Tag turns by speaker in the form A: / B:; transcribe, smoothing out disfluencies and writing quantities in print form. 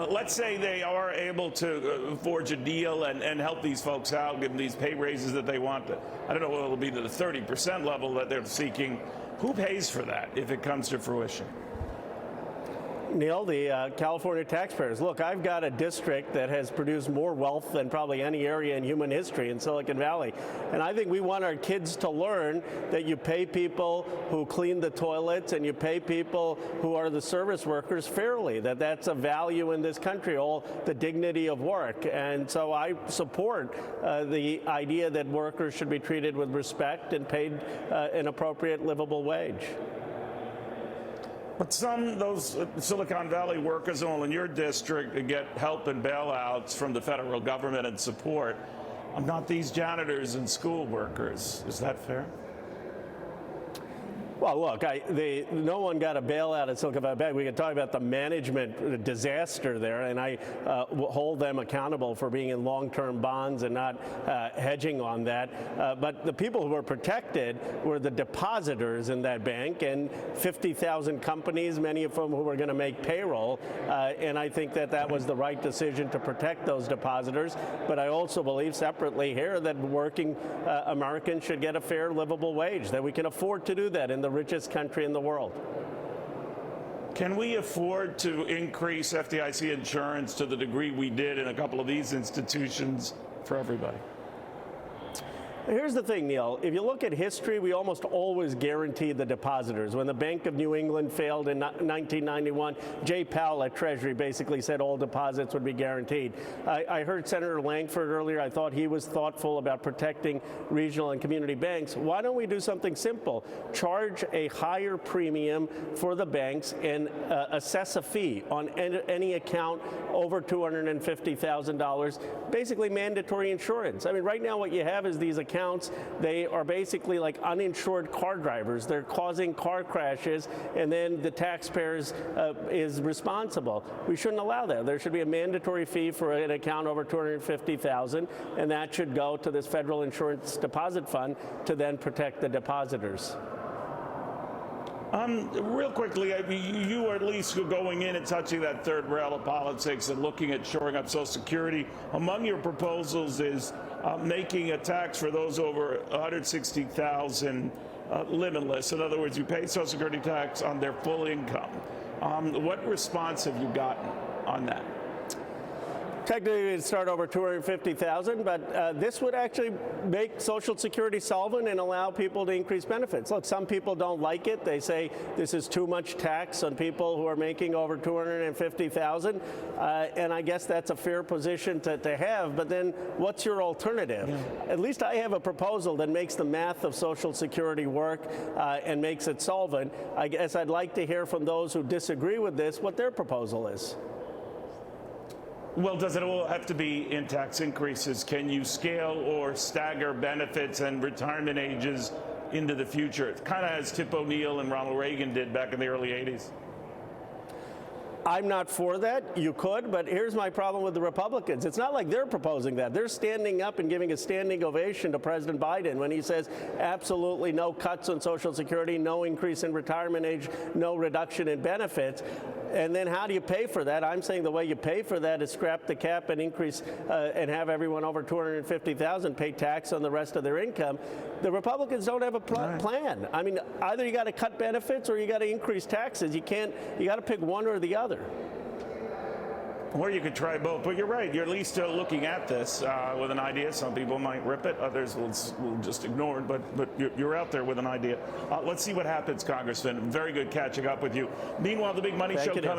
A: Let's say they are able to forge a deal and help these folks out, give them these pay raises that they want. I don't know whether it'll be to the 30% level that they're seeking. Who pays for that if it comes to fruition?
B: Neil, the California taxpayers. Look, I've got a district that has produced more wealth than probably any area in human history in Silicon Valley. And I think we want our kids to learn that you pay people who clean the toilets and you pay people who are the service workers fairly, that that's a value in this country, all the dignity of work. And so I support the idea that workers should be treated with respect and paid an appropriate livable wage.
A: But those Silicon Valley workers all in your district get help and bailouts from the federal government and support. Not these janitors and school workers. Is that fair?
B: Well, look, no one got a bailout at Silicon Valley Bank. We can talk about the management disaster there, and I hold them accountable for being in long-term bonds and not hedging on that. But the people who were protected were the depositors in that bank and 50,000 companies, many of whom who were going to make payroll. And I think that that was the right decision to protect those depositors. But I also believe separately here that working Americans should get a fair, livable wage, that we can afford to do that in the richest country in the world.
A: Can we afford to increase FDIC insurance to the degree we did in a couple of these institutions for everybody?
B: Here's the thing, Neil. If you look at history, we almost always guarantee the depositors. When the Bank of New England failed in 1991, Jay Powell at Treasury basically said all deposits would be guaranteed. I heard Senator Langford earlier. I thought he was thoughtful about protecting regional and community banks. Why don't we do something simple? Charge a higher premium for the banks and assess a fee on any account over $250,000, basically mandatory insurance. I mean, right now what you have is these accounts. They are basically like uninsured car drivers. They're causing car crashes, and then the taxpayers is responsible. We shouldn't allow that. There should be a mandatory fee for an account over $250,000, and that should go to this federal insurance deposit fund to then protect the depositors.
A: Real quickly, you are at least going in and touching that third rail of politics and looking at shoring up Social Security. Among your proposals is making a tax for those over $160,000 limitless. In other words, you pay Social Security tax on their full income. What response have you gotten on that?
B: Technically, it'd start over $250,000, but this would actually make Social Security solvent and allow people to increase benefits. Look, some people don't like it. They say this is too much tax on people who are making over $250,000, and I guess that's a fair position to have. But then, what's your alternative? Yeah. At least I have a proposal that makes the math of Social Security work and makes it solvent. I guess I'd like to hear from those who disagree with this what their proposal is.
A: Well, does it all have to be in tax increases? Can you scale or stagger benefits and retirement ages into the future? Kind of as Tip O'Neill and Ronald Reagan did back in the early 80s.
B: I'm not for that. You could, but here's my problem with the Republicans. It's not like they're proposing that. They're standing up and giving a standing ovation to President Biden when he says absolutely no cuts on Social Security, no increase in retirement age, no reduction in benefits. And then how do you pay for that? I'm saying the way you pay for that is scrap the cap and increase and have everyone over $250,000 pay tax on the rest of their income. The Republicans don't have a plan. I mean, either you got to cut benefits or you got to increase taxes. You got to pick one or the other.
A: Or you could try both. But you're right. You're at least looking at this with an idea. Some people might rip it. Others will just ignore it. But you're out there with an idea. Let's see what happens, Congressman. Very good catching up with you. Meanwhile, the Big Money Show coming up.